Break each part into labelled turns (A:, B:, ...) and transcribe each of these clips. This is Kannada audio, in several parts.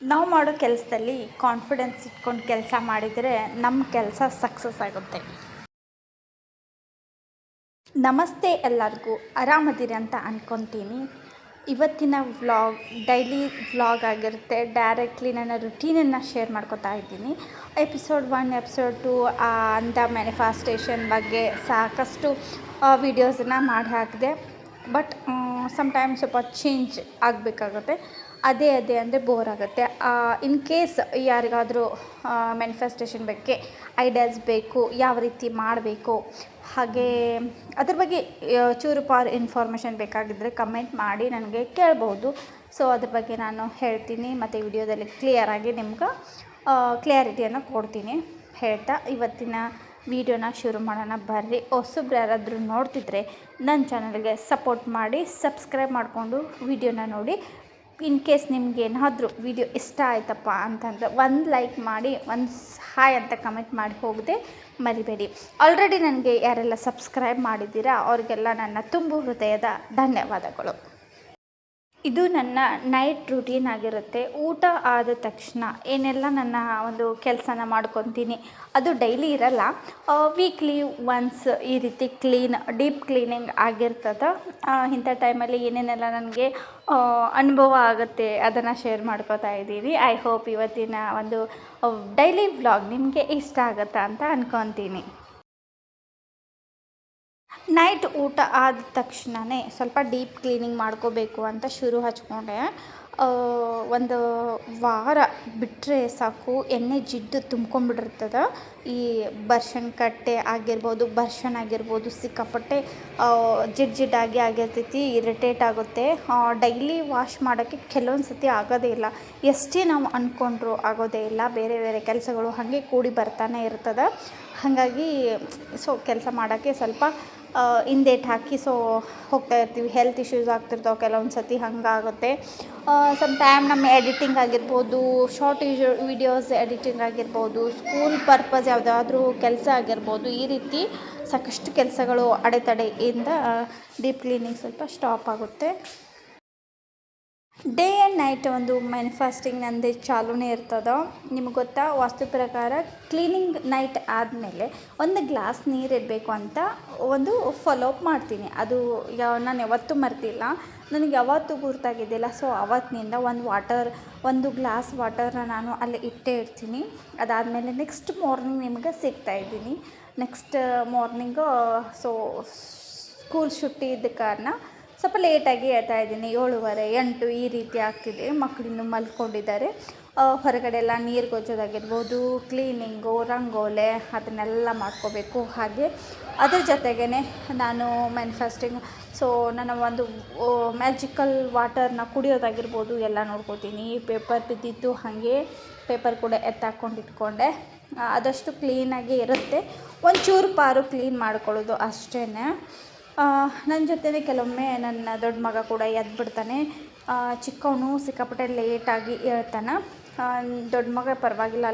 A: ನಾವು ಮಾಡೋ ಕೆಲಸದಲ್ಲಿ ಕಾನ್ಫಿಡೆನ್ಸ್ ಇಟ್ಕೊಂಡು ಕೆಲಸ ಮಾಡಿದರೆ ನಮ್ಮ ಕೆಲಸ ಸಕ್ಸಸ್ ಆಗುತ್ತೆ. ನಮಸ್ತೆ ಎಲ್ಲರಿಗೂ, ಆರಾಮದಿರಿ ಅಂತ ಅಂದ್ಕೊತೀನಿ. ಇವತ್ತಿನ ವ್ಲಾಗ್ ಡೈಲಿ ವ್ಲಾಗ್ ಆಗಿರುತ್ತೆ. ಡೈರೆಕ್ಟ್ಲಿ ನನ್ನ ರುಟೀನನ್ನು ಶೇರ್ ಮಾಡ್ಕೊತಾ ಇದ್ದೀನಿ. ಎಪಿಸೋಡ್ 1, ಎಪಿಸೋಡ್ 2 ಅಂತ ಮ್ಯಾನಿಫೆಸ್ಟೇಷನ್ ಬಗ್ಗೆ ಸಾಕಷ್ಟು ವೀಡಿಯೋಸನ್ನು ಮಾಡಿ ಹಾಕಿದೆ. ಬಟ್ ಸಮ್ಟೈಮ್ಸ್ ಸ್ವಲ್ಪ ಚೇಂಜ್ ಆಗಬೇಕಾಗುತ್ತೆ. ಅದೇ ಅಂದರೆ ಬೋರ್ ಆಗುತ್ತೆ. ಇನ್ ಕೇಸ್ ಯಾರಿಗಾದರೂ ಮ್ಯಾನಿಫೆಸ್ಟೇಷನ್ ಬಗ್ಗೆ ಐಡಿಯಾಸ್ ಬೇಕು, ಯಾವ ರೀತಿ ಮಾಡಬೇಕು, ಹಾಗೇ ಅದ್ರ ಬಗ್ಗೆ ಚೂರು ಪಾರು ಇನ್ಫಾರ್ಮೇಷನ್ ಬೇಕಾಗಿದ್ದರೆ ಕಮೆಂಟ್ ಮಾಡಿ ನನಗೆ ಕೇಳ್ಬೋದು. ಸೊ ಅದ್ರ ಬಗ್ಗೆ ನಾನು ಹೇಳ್ತೀನಿ ಮತ್ತು ವಿಡಿಯೋದಲ್ಲಿ ಕ್ಲಿಯರಾಗಿ ನಿಮ್ಗೆ ಕ್ಲಿಯಾರಿಟಿಯನ್ನು ಕೊಡ್ತೀನಿ. ಹೇಳ್ತಾ ಇವತ್ತಿನ ವಿಡಿಯೋನ ಶುರು ಮಾಡೋಣ ಬರ್ರಿ. ಹೊಸಬ್ರು ಯಾರಾದರೂ ನೋಡ್ತಿದ್ರೆ ನನ್ನ ಚಾನಲ್ಗೆ ಸಪೋರ್ಟ್ ಮಾಡಿ, ಸಬ್ಸ್ಕ್ರೈಬ್ ಮಾಡಿಕೊಂಡು ವಿಡಿಯೋನ ನೋಡಿ. ಇನ್ ಕೇಸ್ ನಿಮ್ಗೆ ಏನಾದರೂ ವಿಡಿಯೋ ಇಷ್ಟ ಆಯ್ತಪ್ಪ ಅಂತಂದರೆ ಒಂದು ಲೈಕ್ ಮಾಡಿ, ಒಂದು ಹಾಯ್ ಅಂತ ಕಮೆಂಟ್ ಮಾಡಿ ಹೋಗದೆ ಮರಿಬೇಡಿ. ಆಲ್ರೆಡಿ ನನಗೆ ಯಾರೆಲ್ಲ ಸಬ್ಸ್ಕ್ರೈಬ್ ಮಾಡಿದ್ದೀರಾ ಅವ್ರಿಗೆಲ್ಲ ನನ್ನ ತುಂಬು ಹೃದಯದ ಧನ್ಯವಾದಗಳು. ಇದು ನನ್ನ ನೈಟ್ ರೂಟೀನ್ ಆಗಿರುತ್ತೆ. ಊಟ ಆದ ತಕ್ಷಣ ಏನೆಲ್ಲ ನನ್ನ ಒಂದು ಕೆಲಸನ ಮಾಡ್ಕೊತೀನಿ, ಅದು ಡೈಲಿ ಇರಲ್ಲ, ವೀಕ್ಲಿ ಒನ್ಸ್ ಈ ರೀತಿ ಡೀಪ್ ಕ್ಲೀನಿಂಗ್ ಆಗಿರ್ತದೆ. ಇಂಥ ಟೈಮಲ್ಲಿ ಏನೇನೆಲ್ಲ ನನಗೆ ಅನುಭವ ಆಗುತ್ತೆ ಅದನ್ನು ಶೇರ್ ಮಾಡ್ಕೋತಾ ಇದ್ದೀನಿ. ಐ ಹೋಪ್ ಇವತ್ತಿನ ಒಂದು ಡೈಲಿ ವ್ಲಾಗ್ ನಿಮಗೆ ಇಷ್ಟ ಆಗುತ್ತಾ ಅಂತ ಅಂದ್ಕೊತೀನಿ. ನೈಟ್ ಊಟ ಆದ ತಕ್ಷಣವೇ ಸ್ವಲ್ಪ ಡೀಪ್ ಕ್ಲೀನಿಂಗ್ ಮಾಡ್ಕೋಬೇಕು ಅಂತ ಶುರು ಹಚ್ಕೊಂಡೆ. ಒಂದು ವಾರ ಬಿಟ್ಟರೆ ಸಾಕು, ಎಣ್ಣೆ ಜಿಡ್ಡು ತುಂಬ್ಕೊಂಡ್ಬಿಟ್ಟಿರ್ತದೆ. ಈ ಬರ್ಷನ್ ಕಟ್ಟೆ ಆಗಿರ್ಬೋದು, ಸಿಕ್ಕಾಪಟ್ಟೆ ಜಿಡ್ಡಾಗಿ ಆಗಿರ್ತೈತಿ, ಇರಿಟೇಟ್ ಆಗುತ್ತೆ. ಡೈಲಿ ವಾಶ್ ಮಾಡೋಕ್ಕೆ ಕೆಲವೊಂದು ಸತಿ ಆಗೋದೇ ಇಲ್ಲ. ಎಷ್ಟೇ ನಾವು ಅಂದ್ಕೊಂಡ್ರೂ ಆಗೋದೇ ಇಲ್ಲ. ಬೇರೆ ಬೇರೆ ಕೆಲಸಗಳು ಹಾಗೆ ಕೂಡಿ ಬರ್ತಾನೆ ಇರ್ತದೆ. ಹಾಗಾಗಿ ಕೆಲಸ ಮಾಡೋಕ್ಕೆ ಸ್ವಲ್ಪ ಹಿಂದೇಟು ಹಾಕಿ ಹೋಗ್ತಾ ಇರ್ತೀವಿ. ಹೆಲ್ತ್ ಇಶ್ಯೂಸ್ ಆಗ್ತಿರ್ತಾವೆ ಕೆಲವೊಂದು ಸತಿ, ಹಾಗಾಗುತ್ತೆ. ಟೈಮ್ ನಮ್ಮ ಎಡಿಟಿಂಗ್ ಆಗಿರ್ಬೋದು, ಶಾರ್ಟ್ ವೀಡಿಯೋಸ್ ಎಡಿಟಿಂಗ್ ಆಗಿರ್ಬೋದು, ಸ್ಕೂಲ್ ಪರ್ಪಸ್ ಯಾವುದಾದ್ರೂ ಕೆಲಸ ಆಗಿರ್ಬೋದು, ಈ ರೀತಿ ಸಾಕಷ್ಟು ಕೆಲಸಗಳು ಅಡೆತಡೆಯಿಂದ ಡೀಪ್ ಕ್ಲೀನಿಂಗ್ ಸ್ವಲ್ಪ ಸ್ಟಾಪ್ ಆಗುತ್ತೆ. ಡೇ ಆ್ಯಂಡ್ ನೈಟ್ ಒಂದು ಮ್ಯಾನಿಫೆಸ್ಟಿಂಗ್ ನಂದು ಚಾಲೂನೇ ಇರ್ತದೆ. ನಿಮ್ಗೆ ಗೊತ್ತಾ, ವಾಸ್ತು ಪ್ರಕಾರ ಕ್ಲೀನಿಂಗ್ ನೈಟ್ ಆದಮೇಲೆ ಒಂದು ಗ್ಲಾಸ್ ನೀರಿಡಬೇಕು ಅಂತ ಒಂದು ಫಾಲೋ ಅಪ್ ಮಾಡ್ತೀನಿ. ಅದು ನಾನು ಯಾವತ್ತೂ ಮರ್ತಿಲ್ಲ, ನನಗೆ ಯಾವತ್ತೂ ಗುರ್ತಾಗಿದ್ದಿಲ್ಲ. ಸೊ ಅವತ್ತಿನಿಂದ ಒಂದು ಗ್ಲಾಸ್ ವಾಟರ್ನ ನಾನು ಅಲ್ಲಿ ಇಟ್ಟೇ ಇರ್ತೀನಿ. ಅದಾದಮೇಲೆ ನೆಕ್ಸ್ಟ್ ಮಾರ್ನಿಂಗ್ ನಿಮ್ಗೆ ಸಿಗ್ತಾಯಿದ್ದೀನಿ. ನೆಕ್ಸ್ಟ್ ಮಾರ್ನಿಂಗು ಸ್ಕೂಲ್ ಶುಟ್ಟಿ ಇದ್ದ ಕಾರಣ ಸ್ವಲ್ಪ ಲೇಟಾಗಿ ಹೇಳ್ತಾ ಇದ್ದೀನಿ. 7:30, 8 ಈ ರೀತಿ ಆಗ್ತಿದೆ. ಮಕ್ಕಳಿನ್ನೂ ಮಲ್ಕೊಂಡಿದ್ದಾರೆ. ಹೊರಗಡೆ ಎಲ್ಲ ನೀರು ಗೊಜ್ಜೋದಾಗಿರ್ಬೋದು, ಕ್ಲೀನಿಂಗು, ರಂಗೋಲೆ ಅದನ್ನೆಲ್ಲ ಮಾಡ್ಕೋಬೇಕು. ಹಾಗೆ ಅದ್ರ ಜೊತೆಗೇ ನಾನು ಮ್ಯಾನಿಫೆಸ್ಟಿಂಗ್ ನನ್ನ ಒಂದು ಮ್ಯಾಜಿಕಲ್ ವಾಟರ್ನ ಕುಡಿಯೋದಾಗಿರ್ಬೋದು ಎಲ್ಲ ನೋಡ್ಕೋತೀನಿ. ಪೇಪರ್ ಬಿದ್ದಿತ್ತು, ಹಾಗೆ ಪೇಪರ್ ಕೂಡ ಎತ್ತಾಕೊಂಡು ಇಟ್ಕೊಂಡೆ. ಆದಷ್ಟು ಕ್ಲೀನಾಗಿ ಇರುತ್ತೆ. ಒಂಚೂರು ಪಾರು ಕ್ಲೀನ್ ಮಾಡ್ಕೊಳ್ಳೋದು ಅಷ್ಟೇ. ನನ್ನ ಜೊತೆನೇ ಕೆಲವೊಮ್ಮೆ ನನ್ನ ದೊಡ್ಡ ಮಗ ಕೂಡ ಎದ್ಬಿಡ್ತಾನೆ. ಚಿಕ್ಕವನು ಸಿಕ್ಕಾಪಟ್ಟೆ ಲೇಟಾಗಿ ಹೇಳ್ತಾನೆ. ದೊಡ್ಡ ಮಗ ಪರವಾಗಿಲ್ಲ,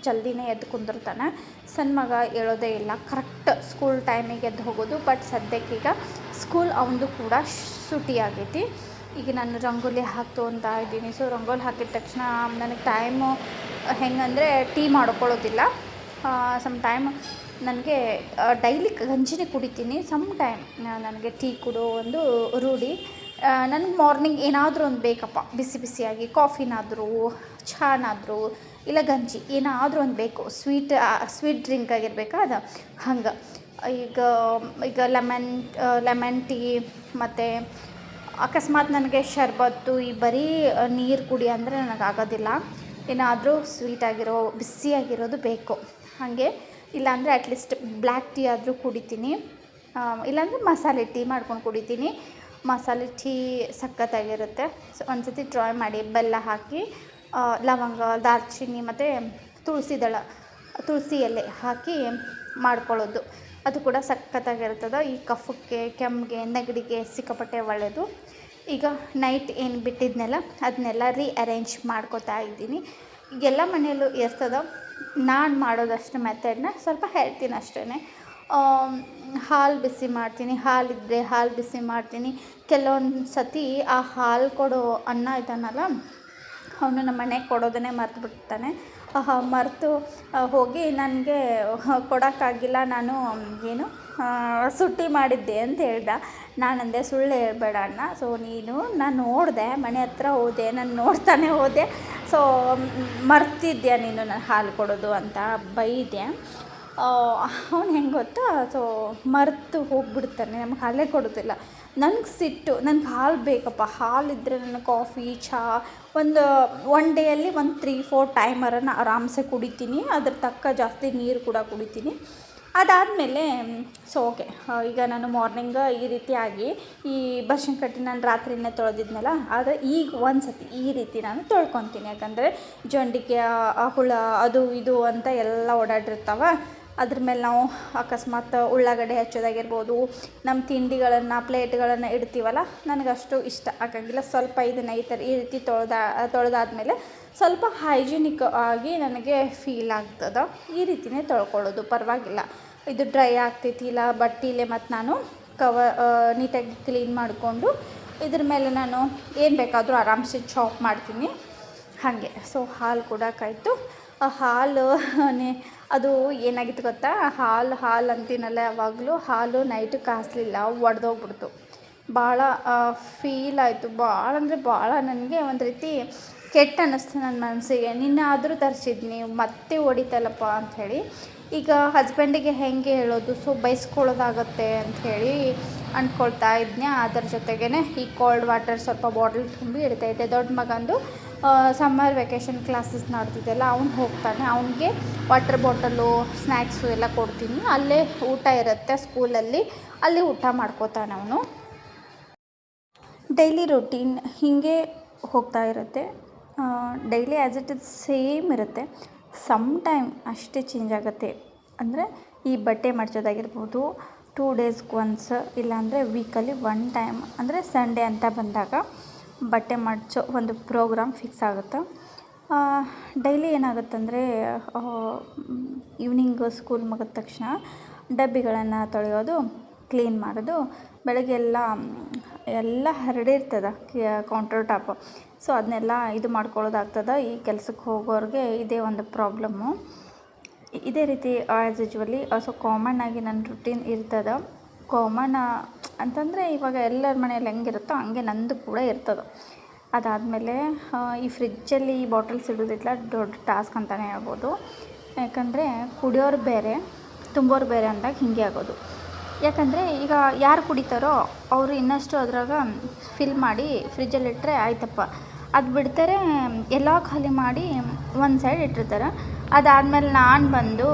A: ಜಲ್ದಿನೇ ಎದ್ದು ಕುಂದಿರ್ತಾನೆ. ಸಣ್ಣ ಮಗ ಹೇಳೋದೇ ಇಲ್ಲ, ಕರೆಕ್ಟ್ ಸ್ಕೂಲ್ ಟೈಮಿಗೆ ಎದ್ದು ಹೋಗೋದು. ಬಟ್ ಸದ್ಯಕ್ಕೀಗ ಸ್ಕೂಲ್ ಅವನದು ಕೂಡ ಸೂಟಿ ಆಗೈತಿ. ಈಗ ನಾನು ರಂಗೋಲಿ ಅಂತ ಇದ್ದೀನಿ. ರಂಗೋಲಿ ಹಾಕಿದ ತಕ್ಷಣ ನನಗೆ ಟೈಮು ಹೆಂಗಂದರೆ ಟೀ ಮಾಡ್ಕೊಳ್ಳೋದಿಲ್ಲ. ಟೈಮ್ ನನಗೆ ಡೈಲಿ ಗಂಜಿನೇ ಕುಡಿತೀನಿ. ಟೈಮ್ ನನಗೆ ಟೀ ಕುಡೋ ಒಂದು ರೂಢಿ. ನನಗೆ ಮಾರ್ನಿಂಗ್ ಏನಾದರೂ ಒಂದು ಬೇಕಪ್ಪ, ಬಿಸಿಯಾಗಿ ಕಾಫಿನಾದರೂ, ಚಾನಾದರೂ, ಇಲ್ಲ ಗಂಜಿ ಏನಾದರೂ ಒಂದು ಬೇಕು. ಸ್ವೀಟ್ ಡ್ರಿಂಕ್ ಆಗಿರಬೇಕಾ ಅದು ಹಂಗೆ. ಈಗ ಲೆಮನ್ ಟೀ ಮತ್ತು ಅಕಸ್ಮಾತ್ ನನಗೆ ಶರ್ಬತ್ತು, ಈ ಬರೀ ನೀರು ಕುಡಿ ಅಂದರೆ ನನಗಾಗೋದಿಲ್ಲ. ಏನಾದರೂ ಬಿಸಿಯಾಗಿರೋದು ಬೇಕು. ಹಾಗೆ ಇಲ್ಲಾಂದರೆ ಅಟ್ಲೀಸ್ಟ್ ಬ್ಲ್ಯಾಕ್ ಟೀ ಆದರೂ ಕುಡಿತೀನಿ. ಇಲ್ಲಾಂದರೆ ಮಸಾಲೆ ಟೀ ಮಾಡ್ಕೊಂಡು ಕುಡಿತೀನಿ. ಮಸಾಲೆ ಟೀ ಸಖತ್ತಾಗಿರುತ್ತೆ. ಒಂದು ಸತಿ ಟ್ರೈ ಮಾಡಿ. ಬೆಲ್ಲ ಹಾಕಿ, ಲವಂಗ, ದಾಲ್ಚಿನ್ನಿ ಮತ್ತು ತುಳಸಿ ಎಲೆ ಹಾಕಿ ಮಾಡ್ಕೊಳ್ಳೋದು, ಅದು ಕೂಡ ಸಖತ್ತಾಗಿರ್ತದೆ. ಈ ಕಫಕ್ಕೆ, ಕೆಮ್ಮಿಗೆ, ನೆಗಡಿಗೆ ಸಿಕ್ಕಾಪಟ್ಟೆ ಒಳ್ಳೆಯದು. ಈಗ ನೈಟ್ ಏನು ಬಿಟ್ಟಿದ್ನೆಲ್ಲ ಅದನ್ನೆಲ್ಲ ಅರೇಂಜ್ ಮಾಡ್ಕೋತಾ ಇದ್ದೀನಿ. ಈಗೆಲ್ಲ ಮನೆಯಲ್ಲೂ ಇರ್ತದೆ. ನಾನು ಮಾಡೋದಷ್ಟು ಮೆಥಡ್ನ ಸ್ವಲ್ಪ ಹೇಳ್ತೀನಿ ಅಷ್ಟೇ. ಹಾಲು ಬಿಸಿ ಮಾಡ್ತೀನಿ. ಹಾಲಿದ್ದರೆ ಹಾಲು ಬಿಸಿ ಮಾಡ್ತೀನಿ. ಕೆಲವೊಂದು ಸತಿ ಆ ಹಾಲು ಕೊಡೋ ಅಣ್ಣ ಇದ್ದಾನಲ್ಲ, ಅವನು ನಮ್ಮ ಮನೆಗೆ ಕೊಡೋದನ್ನೇ ಮರ್ತು ಬಿಡ್ತಾನೆ. ಮರೆತು ಹೋಗಿ ನನಗೆ ಕೊಡೋಕ್ಕಾಗಿಲ್ಲ, ನಾನು ಏನು ಸುಟ್ಟಿ ಮಾಡಿದ್ದೆ ಅಂತ ಹೇಳ್ದ. ನಾನಂದೆ ಸುಳ್ಳು ಹೇಳ್ಬೇಡ ಅಣ್ಣ, ಸೊ ನೀನು ನಾನು ನೋಡಿದೆ, ಮನೆ ಹತ್ರ ಹೋದೆ, ನಾನು ನೋಡ್ತಾನೆ ಹೋದೆ, ಸೊ ಮರ್ತಿದ್ಯಾ ನೀನು ನಾನು ಹಾಲು ಕೊಡೋದು ಅಂತ ಬೈದೆ. ಅವ್ನು ಹೆಂಗೆ ಗೊತ್ತಾ, ಸೊ ಮರೆತು ಹೋಗ್ಬಿಡ್ತಾನೆ, ನಮ್ಗೆ ಹಾಲೇ ಕೊಡೋದಿಲ್ಲ. ನನಗೆ ಸಿಟ್ಟು, ನನಗೆ ಹಾಲು ಬೇಕಪ್ಪ, ಹಾಲಿದ್ದರೆ ನನಗೆ ಕಾಫಿ ಚಹಾ ಒನ್ ಡೇಯಲ್ಲಿ 3-4 ಟೈಮರನ್ನು ಆರಾಮ್ಸೆ ಕುಡಿತೀನಿ, ಅದ್ರ ತಕ್ಕ ಜಾಸ್ತಿ ನೀರು ಕೂಡ ಕುಡಿತೀನಿ. ಅದಾದಮೇಲೆ ಸೊ ಓಕೆ, ಈಗ ನಾನು ಮಾರ್ನಿಂಗ್ ಈ ರೀತಿಯಾಗಿ ಈ ಬರ್ಶನ್ ಕಟ್ಟಿ ನಾನು ರಾತ್ರಿನೇ ತೊಳೆದಿದ್ನಲ್ಲ, ಆದರೆ ಈಗ ಒಂದು ಸತಿ ಈ ರೀತಿ ನಾನು ತೊಳ್ಕೊತೀನಿ. ಯಾಕಂದರೆ ಜೊಂಡಿಗೆ ಹುಳ ಅದು ಇದು ಅಂತ ಎಲ್ಲ ಓಡಾಡಿರ್ತಾವೆ. ಅದ್ರ ಮೇಲೆ ನಾವು ಅಕಸ್ಮಾತ್ ಉಳ್ಳಾಗಡ್ಡೆ ಹಚ್ಚೋದಾಗಿರ್ಬೋದು, ನಮ್ಮ ತಿಂಡಿಗಳನ್ನು ಪ್ಲೇಟ್ಗಳನ್ನು ಇಡ್ತೀವಲ್ಲ, ನನಗಷ್ಟು ಇಷ್ಟ ಆಗಂಗಿಲ್ಲ. ಸ್ವಲ್ಪ ಇದನ್ನು ಈ ರೀತಿ ತೊಳೆದಾದ್ಮೇಲೆ ಸ್ವಲ್ಪ ಹೈಜಿನಿಕ್ ಆಗಿ ನನಗೆ ಫೀಲ್ ಆಗ್ತದೆ. ಈ ರೀತಿಯೇ ತೊಳ್ಕೊಳ್ಳೋದು, ಪರವಾಗಿಲ್ಲ. ಇದು ಡ್ರೈ ಆಗ್ತೈತಿ ಇಲ್ಲ ಬಟ್ಟೆಲೇ, ಮತ್ತು ನಾನು ನೀಟಾಗಿ ಕ್ಲೀನ್ ಮಾಡಿಕೊಂಡು ಇದ್ರ ಮೇಲೆ ನಾನು ಏನು ಬೇಕಾದರೂ ಆರಾಮ್ಸೆ ಚಾಪ್ ಮಾಡ್ತೀನಿ ಹಾಗೆ. ಸೊ ಹಾಲು ಕೂಡ ಕಾಯ್ತು. ಹಾಲು ಅದು ಏನಾಗಿತ್ತು ಗೊತ್ತಾ, ಹಾಲು ಅಂತೀನಲ್ಲ, ಯಾವಾಗಲೂ ಹಾಲು ನೈಟ್ ಕಾಸಲಿಲ್ಲ, ಒಡೆದೋಗ್ಬಿಡ್ತು. ಭಾಳ ಫೀಲ್ ಆಯಿತು, ಭಾಳ ಅಂದರೆ ಭಾಳ ನನಗೆ ಒಂದು ರೀತಿ ಕೆಟ್ಟ ಅನ್ನಿಸ್ತು ನನ್ನ ಮನಸ್ಸಿಗೆ. ನಿನ್ನೆ ಆದರೂ ತರಿಸಿದ್ನಿ, ಮತ್ತೆ ಹೊಡಿತಲ್ಲಪ್ಪ ಅಂಥೇಳಿ. ಈಗ ಹಸ್ಬೆಂಡಿಗೆ ಹೆಂಗೆ ಹೇಳೋದು, ಸೊ ಬೈಸ್ಕೊಳ್ಳೋದಾಗತ್ತೆ ಅಂಥೇಳಿ ಅಂದ್ಕೊಳ್ತಾ ಇದ್ನಿ. ಅದರ ಜೊತೆಗೇ ಈ ಕೋಲ್ಡ್ ವಾಟರ್ ಸ್ವಲ್ಪ ಬಾಟಲ್ ತುಂಬಿ ಇಡ್ತಾಯಿದ್ದೆ. ದೊಡ್ಡ ಮಗಂದು ಸಮ್ಮರ್ ವೆಕೇಷನ್ ಕ್ಲಾಸಸ್ ನಡೆದಿದ್ದೆಲ್ಲ, ಅವ್ನು ಹೋಗ್ತಾನೆ, ಅವನಿಗೆ ವಾಟರ್ ಬಾಟಲು ಸ್ನ್ಯಾಕ್ಸು ಎಲ್ಲ ಕೊಡ್ತೀನಿ. ಅಲ್ಲೇ ಊಟ ಇರುತ್ತೆ ಸ್ಕೂಲಲ್ಲಿ, ಅಲ್ಲಿ ಊಟ ಮಾಡ್ಕೋತಾನೆ ಅವನು. ಡೈಲಿ ರೂಟೀನ್ ಹೀಗೆ ಹೋಗ್ತಾ ಇರುತ್ತೆ. Daily as it is same ಇರುತ್ತೆ. ಸಮ್ ಟೈಮ್ ಅಷ್ಟೇ ಚೇಂಜ್ ಆಗುತ್ತೆ. ಅಂದರೆ ಈ ಬಟ್ಟೆ ಮಡ್ಚೋದಾಗಿರ್ಬೋದು 2 ಡೇಸ್ಗೆ ಒನ್ಸ್, ಇಲ್ಲಾಂದರೆ ವೀಕಲ್ಲಿ 1 ಟೈಮ್, ಅಂದರೆ ಸಂಡೇ ಅಂತ ಬಂದಾಗ ಬಟ್ಟೆ ಮಡ್ಚೋ ಒಂದು ಪ್ರೋಗ್ರಾಮ್ ಫಿಕ್ಸ್ ಆಗುತ್ತೆ. ಡೈಲಿ ಏನಾಗುತ್ತಂದರೆ ಈವ್ನಿಂಗ್ ಸ್ಕೂಲ್ ಮುಗಿದ ತಕ್ಷಣ ಡಬ್ಬಿಗಳನ್ನು ತೊಳೆಯೋದು, ಕ್ಲೀನ್ ಮಾಡೋದು, ಬೆಳಗ್ಗೆ ಎಲ್ಲ ಹರಡಿರ್ತದೆ ಕೌಂಟರ್ ಟಾಪ್, ಸೊ ಅದನ್ನೆಲ್ಲ ಇದು ಮಾಡ್ಕೊಳ್ಳೋದಾಗ್ತದೆ. ಈ ಕೆಲಸಕ್ಕೆ ಹೋಗೋರಿಗೆ ಇದೇ ಒಂದು ಪ್ರಾಬ್ಲಮ್ಮು. ಇದೇ ರೀತಿ ಆ್ಯಸ್ ಯೂಶ್ವಲಿ ಸೊ ಕಾಮನ್ ಆಗಿ ನನ್ನ ರುಟೀನ್ ಇರ್ತದೆ. ಕಾಮನ್ ಅಂತಂದರೆ ಇವಾಗ ಎಲ್ಲರ ಮನೆಯಲ್ಲಿ ಹೆಂಗಿರುತ್ತೋ ಹಂಗೆ ನಂದು ಕೂಡ ಇರ್ತದೆ. ಅದಾದಮೇಲೆ ಈ ಫ್ರಿಜ್ಜಲ್ಲಿ ಈ ಬಾಟಲ್ಸ್ ಇಡೋದಿಲ್ಲ, ದೊಡ್ಡ ಟಾಸ್ಕ್ ಅಂತಲೇ ಹೇಳ್ಬೋದು. ಯಾಕಂದರೆ ಕುಡಿಯೋರು ಬೇರೆ, ತುಂಬೋರು ಬೇರೆ ಅಂದಾಗ ಹೀಗೆ ಆಗೋದು. ಯಾಕಂದರೆ ಈಗ ಯಾರು ಕುಡಿತಾರೋ ಅವರು ಇನ್ನಷ್ಟು ಅದ್ರಾಗ ಫಿಲ್ ಮಾಡಿ ಫ್ರಿಜ್ಜಲ್ಲಿಟ್ಟರೆ ಆಯ್ತಪ್ಪ. ಅದು ಬಿಡ್ತಾರೆ, ಎಲ್ಲ ಖಾಲಿ ಮಾಡಿ ಒಂದು ಸೈಡ್ ಇಟ್ಟಿರ್ತಾರೆ. ಅದಾದಮೇಲೆ ನಾನು ಬಂದು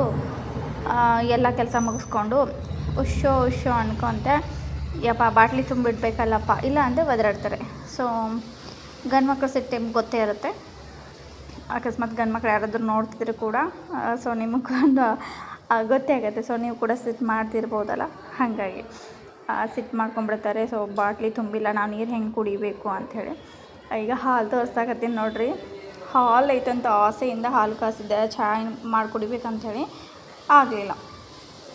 A: ಎಲ್ಲ ಕೆಲಸ ಮುಗಿಸ್ಕೊಂಡು ಉಶ್ಶೋ ಅನ್ಕೊಂತ ಯಪ್ಪ ಬಾಟ್ಲಿ ತುಂಬಿಡ್ಬೇಕಲ್ಲಪ್ಪ, ಇಲ್ಲ ಅಂದರೆ ಒದರಾಡ್ತಾರೆ. ಸೊ ಗಂಡು ಮಕ್ಕಳು ಸಿಟ್ಟು ಗೊತ್ತೇ ಇರುತ್ತೆ. ಅಕಸ್ಮಾತ್ ಗಂಡು ಮಕ್ಳು ಯಾರಾದರೂ ನೋಡ್ತಿದ್ರು ಕೂಡ ಸೊ ನಿಮಗೊಂದು ಗೊತ್ತೇ ಆಗುತ್ತೆ. ಸೊ ನೀವು ಕೂಡ ಸಿಟ್ಟು ಮಾಡ್ತಿರ್ಬೋದಲ್ಲ, ಹಾಗಾಗಿ ಸಿಟ್ಟು ಮಾಡ್ಕೊಂಬಿಡ್ತಾರೆ. ಸೊ ಬಾಟ್ಲಿ ತುಂಬಿಲ್ಲ, ನಾವು ನೀರು ಹೆಂಗೆ ಕುಡಿಬೇಕು ಅಂಥೇಳಿ. ಈಗ ಹಾಲು ತೋರ್ಸಾಕತ್ತೀನಿ ನೋಡಿರಿ. ಹಾಲು ಐತಂತ ಆಸೆಯಿಂದ ಹಾಲು ಕಾಸಿದ್ದೆ, ಚಹಾ ಮಾಡಿ ಕುಡಿಬೇಕಂಥೇಳಿ ಆಗಲಿಲ್ಲ.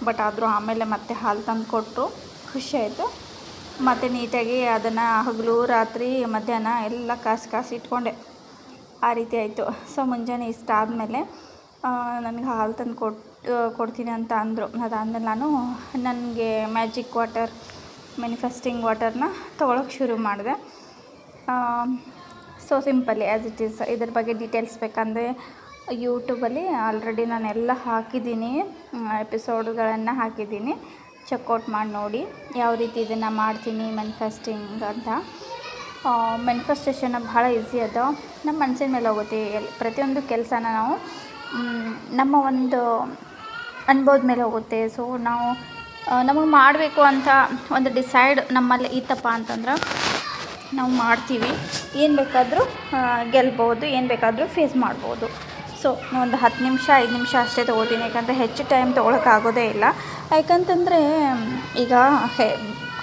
A: ಬಟ್ ಆದರೂ ಆಮೇಲೆ ಮತ್ತೆ ಹಾಲು ತಂದು ಕೊಟ್ಟರು, ಖುಷಿ ಆಯಿತು. ಮತ್ತು ನೀಟಾಗಿ ಅದನ್ನು ಹಗಲು ರಾತ್ರಿ ಮಧ್ಯಾಹ್ನ ಎಲ್ಲ ಕಾಸಿ ಇಟ್ಕೊಂಡೆ, ಆ ರೀತಿ ಆಯಿತು. ಸೊ ಮುಂಜಾನೆ ಇಷ್ಟ ಆದಮೇಲೆ ನನಗೆ ಹಾಲು ತಂದು ಕೊಡ್ತೀನಿ ಅಂತ ಅಂದರು. ಅದಾದಮೇಲೆ ನಾನು ನನಗೆ ಮ್ಯಾಜಿಕ್ ವಾಟರ್, ಮ್ಯಾನಿಫೆಸ್ಟಿಂಗ್ ವಾಟರ್ನ ತೊಗೊಳಕ್ಕೆ ಶುರು ಮಾಡಿದೆ. So simply as it is. ಇದ್ರ ಬಗ್ಗೆ ಡೀಟೇಲ್ಸ್ ಬೇಕಂದರೆ ಯೂಟ್ಯೂಬಲ್ಲಿ ಆಲ್ರೆಡಿ ನಾನೆಲ್ಲ ಹಾಕಿದ್ದೀನಿ, ಎಪಿಸೋಡ್ಗಳನ್ನು ಹಾಕಿದ್ದೀನಿ, ಚೆಕ್ಔಟ್ ಮಾಡಿ ನೋಡಿ ಯಾವ ರೀತಿ ಇದನ್ನು ಮಾಡ್ತೀನಿ ಮ್ಯಾನಿಫೆಸ್ಟಿಂಗ್ ಅಂತ. ಮ್ಯಾನಿಫೆಸ್ಟೇಷನ್ ಭಾಳ ಈಸಿ ಅದ, ನಮ್ಮ ಮನಸ್ಸಿನ ಮೇಲೆ ಹೋಗುತ್ತೆ. ಪ್ರತಿಯೊಂದು ಕೆಲಸನ ನಾವು ನಮ್ಮ ಒಂದು ಅನುಭವದ ಮೇಲೆ ಹೋಗುತ್ತೆ. ಸೊ ನಾವು ನಮಗೆ ಮಾಡಬೇಕು ಅಂತ ಒಂದು ಡಿಸೈಡ್ ನಮ್ಮಲ್ಲಿ ಇತ್ತಪ್ಪ ಅಂತಂದ್ರೆ ನಾವು ಮಾಡ್ತೀವಿ. ಏನು ಬೇಕಾದರೂ ಗೆಲ್ಬೋದು, ಏನು ಬೇಕಾದರೂ ಫೇಸ್ ಮಾಡ್ಬೋದು. ಸೊ ಒಂದು 10 ನಿಮಿಷ 5 ನಿಮಿಷ ಅಷ್ಟೇ ತೊಗೋತೀನಿ, ಯಾಕಂದರೆ ಹೆಚ್ಚು ಟೈಮ್ ತೊಗೊಳಕ್ಕಾಗೋದೇ ಇಲ್ಲ. ಯಾಕಂತಂದರೆ ಈಗ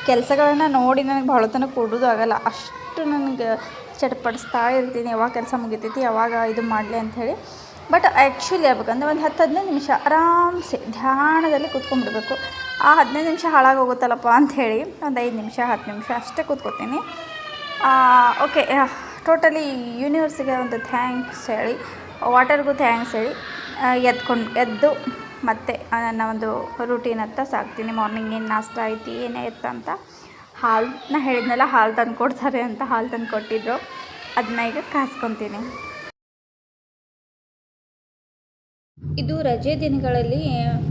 A: ಕೆಲಸಗಳನ್ನ ನೋಡಿ ನನಗೆ ಭಾಳ ತನಕ ಕೊಡೋದು ಆಗೋಲ್ಲ, ಅಷ್ಟು ನನಗೆ ಚಟಪಡಿಸ್ತಾ ಇರ್ತೀನಿ, ಯಾವಾಗ ಕೆಲಸ ಮುಗಿತೈತಿ, ಯಾವಾಗ ಇದು ಮಾಡಲಿ ಅಂಥೇಳಿ. ಬಟ್ ಆ್ಯಕ್ಚುಲಿ ಹೇಳ್ಬೇಕಂದ್ರೆ ಒಂದು 10-15 ನಿಮಿಷ ಆರಾಮ್ಸೆ ಧ್ಯಾನದಲ್ಲಿ ಕೂತ್ಕೊಂಡ್ಬಿಡ್ಬೇಕು. ಆ 15 ನಿಮಿಷ ಹಾಳಾಗೋಗುತ್ತಲ್ಲಪ್ಪ ಅಂಥೇಳಿ ಒಂದು 5 ನಿಮಿಷ 10 ನಿಮಿಷ ಅಷ್ಟೇ ಕೂತ್ಕೋತೀನಿ. ಓಕೆ, ಟೋಟಲಿ ಯೂನಿವರ್ಸಿಗೆ ಒಂದು ಥ್ಯಾಂಕ್ಸ್ ಹೇಳಿ, ವಾಟರ್ಗೂ ಥ್ಯಾಂಕ್ಸ್ ಹೇಳಿ ಎದ್ದು ಮತ್ತೆ ನನ್ನ ಒಂದು ರೂಟೀನ್ ಹತ್ತ ಸಾಕ್ತೀನಿ. ಮಾರ್ನಿಂಗ್ ಏನು ನಾಷ್ಟ ಐತಿ ಏನೇ ಇತ್ತು ಅಂತ ಹಾಲು, ನಾ ಹೇಳಿದ್ನಲ್ಲ ಹಾಲು ತಂದು ಕೊಡ್ತಾರೆ ಅಂತ, ಹಾಲು ತಂದು ಕೊಟ್ಟಿದ್ರು, ಅದನ್ನ ಈಗ ಕಾಸ್ಕೊತೀನಿ. ಇದು ರಜೆ ದಿನಗಳಲ್ಲಿ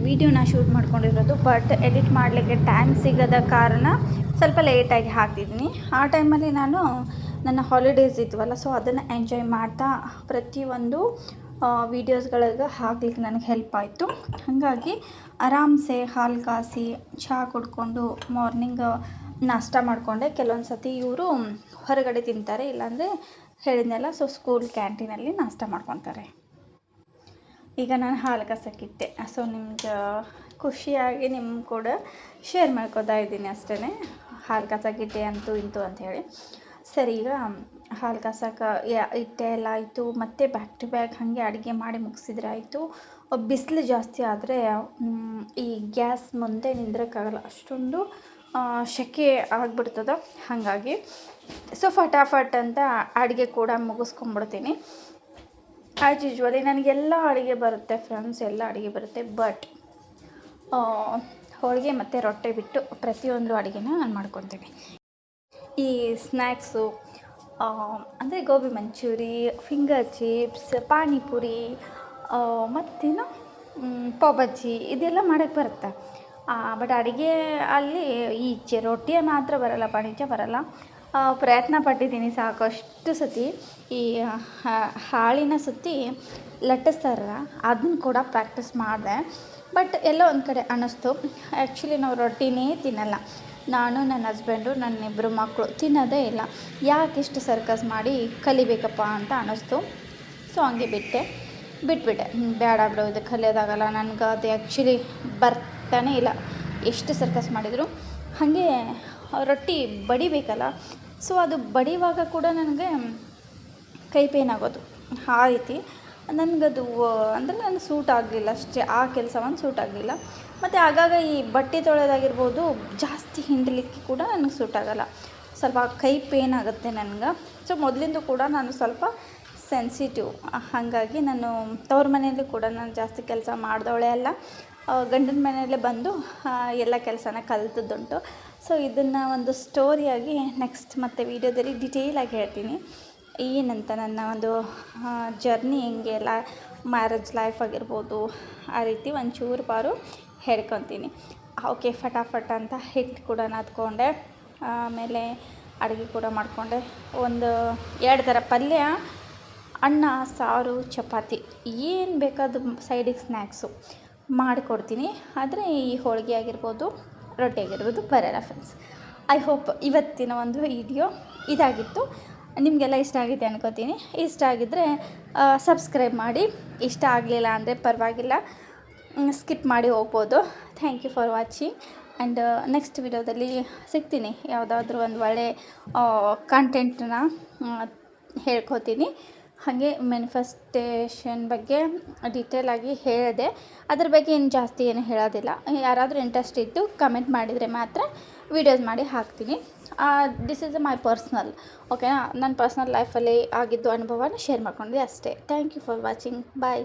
A: ವೀಡಿಯೋನ ಶೂಟ್ ಮಾಡ್ಕೊಂಡಿರೋದು, ಬಟ್ ಎಡಿಟ್ ಮಾಡಲಿಕ್ಕೆ ಟೈಮ್ ಸಿಗದ ಕಾರಣ ಸ್ವಲ್ಪ ಲೇಟಾಗಿ ಹಾಕ್ತಿದ್ದೀನಿ. ಆ ಟೈಮಲ್ಲಿ ನಾನು ನನ್ನ ಹಾಲಿಡೇಸ್ ಇದ್ವಲ್ಲ, ಸೊ ಅದನ್ನು ಎಂಜಾಯ್ ಮಾಡ್ತಾ ಪ್ರತಿಯೊಂದು ವೀಡಿಯೋಸ್ಗಳಿಗೆ ಹಾಕ್ಲಿಕ್ಕೆ ನನಗೆ ಹೆಲ್ಪ್ ಆಯಿತು. ಹಾಗಾಗಿ ಆರಾಮ್ಸೆ ಹಾಲು ಕಾಸಿ ಚಹಾ ಕುಡ್ಕೊಂಡು ಮಾರ್ನಿಂಗ್ ನಾಷ್ಟ ಮಾಡಿಕೊಂಡೆ. ಕೆಲವೊಂದು ಸತಿ ಇವರು ಹೊರಗಡೆ ತಿಂತಾರೆ, ಇಲ್ಲಾಂದರೆ ಹೇಳಿದ್ನಲ್ಲ, ಸೊ ಸ್ಕೂಲ್ ಕ್ಯಾಂಟೀನಲ್ಲಿ ನಾಷ್ಟ ಮಾಡ್ಕೊತಾರೆ. ಈಗ ನಾನು ಹಾಲು ಕಸಕ್ಕಿಟ್ಟೆ, ಸೊ ನಿಮ್ಗೆ ಖುಷಿಯಾಗಿ ನಿಮ್ಮ ಕೂಡ ಶೇರ್ ಮಾಡ್ಕೋತಾ ಇದ್ದೀನಿ ಅಷ್ಟೇ. ಹಾಲು ಕಸಕ್ಕಿಟ್ಟೆ ಅಂತೂ ಇಂತು ಅಂಥೇಳಿ. ಸರಿ, ಈಗ ಹಾಲು ಕಸಕ್ಕೆ ಇಟ್ಟೆ ಎಲ್ಲ ಆಯಿತು, ಮತ್ತು ಬ್ಯಾಕ್ ಟು ಬ್ಯಾಕ್ ಹಾಗೆ ಅಡುಗೆ ಮಾಡಿ ಮುಗಿಸಿದ್ರೆ ಆಯಿತು. ಬಿಸಿಲು ಜಾಸ್ತಿ ಆದರೆ ಈ ಗ್ಯಾಸ್ ಮುಂದೆ ನಿಂದ್ರಕ್ಕಾಗಲ್ಲ, ಅಷ್ಟೊಂದು ಸೆಕೆ ಆಗಿಬಿಡ್ತದೆ. ಹಾಗಾಗಿ ಸೊ ಫಟಾಫಟ್ ಅಂತ ಅಡುಗೆ ಕೂಡ ಮುಗಿಸ್ಕೊಂಡ್ಬಿಡ್ತೀನಿ. ಆ್ಯಸ್ ಯೂಶ್ವಲಿ ನನಗೆಲ್ಲ ಅಡುಗೆ ಬರುತ್ತೆ ಫ್ರೆಂಡ್ಸ್, ಎಲ್ಲ ಅಡುಗೆ ಬರುತ್ತೆ. ಬಟ್ ಹೋಳಿಗೆ ಮತ್ತು ರೊಟ್ಟೆ ಬಿಟ್ಟು ಪ್ರತಿಯೊಂದು ಅಡುಗೆನ ನಾನು ಮಾಡ್ಕೊತೀನಿ. ಈ ಸ್ನ್ಯಾಕ್ಸು ಅಂದರೆ ಗೋಬಿ ಮಂಚೂರಿ, ಫಿಂಗರ್ ಚಿಪ್ಸ್, ಪಾನಿಪುರಿ, ಮತ್ತೇನು ಪಾವ್ ಬಜ್ಜಿ, ಇದೆಲ್ಲ ಮಾಡೋಕ್ಕೆ ಬರುತ್ತೆ. ಬಟ್ ಅಡುಗೆ ಅಲ್ಲಿ ಈಚೆ ರೊಟ್ಟಿಯ ಮಾತ್ರ ಬರೋಲ್ಲ, ಪಾನಿಚ ಬರೋಲ್ಲ. ಪ್ರಯತ್ನ ಪಟ್ಟಿದ್ದೀನಿ ಸಾಕಷ್ಟು ಸತಿ. ಈ ಹಾಳಿನ ಸುತ್ತಿ ಲಟ್ಟಿಸ್ತಾರಲ್ಲ, ಅದನ್ನು ಕೂಡ ಪ್ರಾಕ್ಟೀಸ್ ಮಾಡಿದೆ. ಬಟ್ ಎಲ್ಲೋ ಒಂದು ಕಡೆ ಅನ್ನಿಸ್ತು, ಆ್ಯಕ್ಚುಲಿ ನಾವು ರೊಟ್ಟಿನೇ ತಿನ್ನಲ್ಲ. ನಾನು, ನನ್ನ ಹಸ್ಬೆಂಡು, ನನ್ನಿಬ್ಬರು ಮಕ್ಕಳು ತಿನ್ನೋದೇ ಇಲ್ಲ. ಯಾಕಿಷ್ಟು ಸರ್ಕಸ್ ಮಾಡಿ ಕಲಿಬೇಕಪ್ಪ ಅಂತ ಅನ್ನಿಸ್ತು. ಸೊ ಹಂಗೆ ಬಿಟ್ಬಿಟ್ಟೆ. ಬೇಡ ಬಿಡು, ಇದು ಕಲಿಯೋದಾಗಲ್ಲ ನನಗೆ, ಅದು ಆ್ಯಕ್ಚುಲಿ ಬರ್ತಾನೆ ಇಲ್ಲ. ಎಷ್ಟು ಸರ್ಕಸ್ ಮಾಡಿದರು. ಹಾಗೆ ರೊಟ್ಟಿ ಬಡಿಬೇಕಲ್ಲ, ಸೊ ಅದು ಬಡಿಯುವಾಗ ಕೂಡ ನನಗೆ ಕೈ ಪೇನ್ ಆಗೋದು. ಆ ರೀತಿ ನನಗದು ಅಂದರೆ ನನಗೆ ಸೂಟ್ ಆಗಲಿಲ್ಲ ಅಷ್ಟೇ, ಆ ಕೆಲಸ ಒಂದು ಸೂಟ್ ಆಗಲಿಲ್ಲ. ಮತ್ತು ಆಗಾಗ ಈ ಬಟ್ಟೆ ತೊಳೆಯೋದಾಗಿರ್ಬೋದು, ಜಾಸ್ತಿ ಹಿಂಡಲಿಕ್ಕೆ ಕೂಡ ನನಗೆ ಸೂಟ್ ಆಗೋಲ್ಲ, ಸ್ವಲ್ಪ ಕೈ ಪೇನ್ ಆಗುತ್ತೆ ನನಗೆ. ಸೊ ಮೊದಲಿಂದ ಕೂಡ ನಾನು ಸ್ವಲ್ಪ ಸೆನ್ಸಿಟಿವ್. ಹಾಗಾಗಿ ನಾನು ತವ್ರ ಮನೆಯಲ್ಲಿ ಕೂಡ ನಾನು ಜಾಸ್ತಿ ಕೆಲಸ ಮಾಡಿದವಳೆ ಅಲ್ಲ, ಗಂಡನ ಮನೆಯಲ್ಲೇ ಬಂದು ಎಲ್ಲ ಕೆಲಸನ ಕಲಿತದ್ದುಂಟು. ಸೊ ಇದನ್ನು ಒಂದು ಸ್ಟೋರಿಯಾಗಿ ನೆಕ್ಸ್ಟ್ ಮತ್ತೆ ವೀಡಿಯೋದಲ್ಲಿ ಡಿಟೇಲಾಗಿ ಹೇಳ್ತೀನಿ, ಏನಂತ ನನ್ನ ಒಂದು ಜರ್ನಿ ಹೆಂಗೆ ಎಲ್ಲ ಮ್ಯಾರೇಜ್ ಲೈಫ್ ಆಗಿರ್ಬೋದು, ಆ ರೀತಿ ಒಂಚೂರು ಬಾರು ಹೇಳ್ಕೊತೀನಿ. ಓಕೆ, ಫಟಾಫಟ್ ಅಂತ ಹಿಟ್ಟು ಕೂಡ ನಾದ್ಕೊಂಡೆ, ಆಮೇಲೆ ಅಡುಗೆ ಕೂಡ ಮಾಡಿಕೊಂಡೆ. 2 ಥರ ಪಲ್ಯ, ಅನ್ನ, ಸಾರು, ಚಪಾತಿ, ಏನು ಬೇಕಾದ ಸೈಡಿಗೆ ಸ್ನ್ಯಾಕ್ಸು ಮಾಡಿಕೊಡ್ತೀನಿ. ಆದರೆ ಈ ಹೋಳಿಗೆ ಆಗಿರ್ಬೋದು, ರೊಟ್ಟಿ ಆಗಿರ್ಬೋದು ಬರೋಲ್ಲ ಫ್ರೆಂಡ್ಸ್. ಐ ಹೋಪ್ ಇವತ್ತಿನ ಒಂದು ವಿಡಿಯೋ ಇದಾಗಿತ್ತು. ನಿಮಗೆಲ್ಲ ಇಷ್ಟ ಆಗಿದೆ ಅನ್ಕೋತೀನಿ. ಇಷ್ಟ ಆಗಿದ್ದರೆ ಸಬ್ಸ್ಕ್ರೈಬ್ ಮಾಡಿ, ಇಷ್ಟ ಆಗಲಿಲ್ಲ ಅಂದರೆ ಪರವಾಗಿಲ್ಲ, ಸ್ಕಿಪ್ ಮಾಡಿ ಹೋಗ್ಬೋದು. Thank you for watching. And next ವಿಡಿಯೋದಲ್ಲಿ ಸಿಗ್ತೀನಿ, ಯಾವುದಾದ್ರೂ ಒಂದು ಒಳ್ಳೆ ಕಂಟೆಂಟನ್ನ ಹೇಳ್ಕೊತೀನಿ. ಹಾಗೆ ಮ್ಯಾನಿಫೆಸ್ಟೇಷನ್ ಬಗ್ಗೆ ಡೀಟೇಲಾಗಿ ಹೇಳಿದೆ, ಅದ್ರ ಬಗ್ಗೆ ಜಾಸ್ತಿ ಏನು ಹೇಳೋದಿಲ್ಲ. ಯಾರಾದರೂ ಇಂಟ್ರೆಸ್ಟ್ ಇದ್ದು ಕಮೆಂಟ್ ಮಾಡಿದರೆ ಮಾತ್ರ ವೀಡಿಯೋಸ್ ಮಾಡಿ ಹಾಕ್ತೀನಿ. ದಿಸ್ ಈಸ್ ಮೈ ಪರ್ಸ್ನಲ್, ಓಕೆನಾ, ನನ್ನ ಪರ್ಸ್ನಲ್ ಲೈಫಲ್ಲಿ ಆಗಿದ್ದು ಅನುಭವನ ಶೇರ್ ಮಾಡ್ಕೊಂಡ್ವಿ ಅಷ್ಟೇ. Thank you for watching. Bye.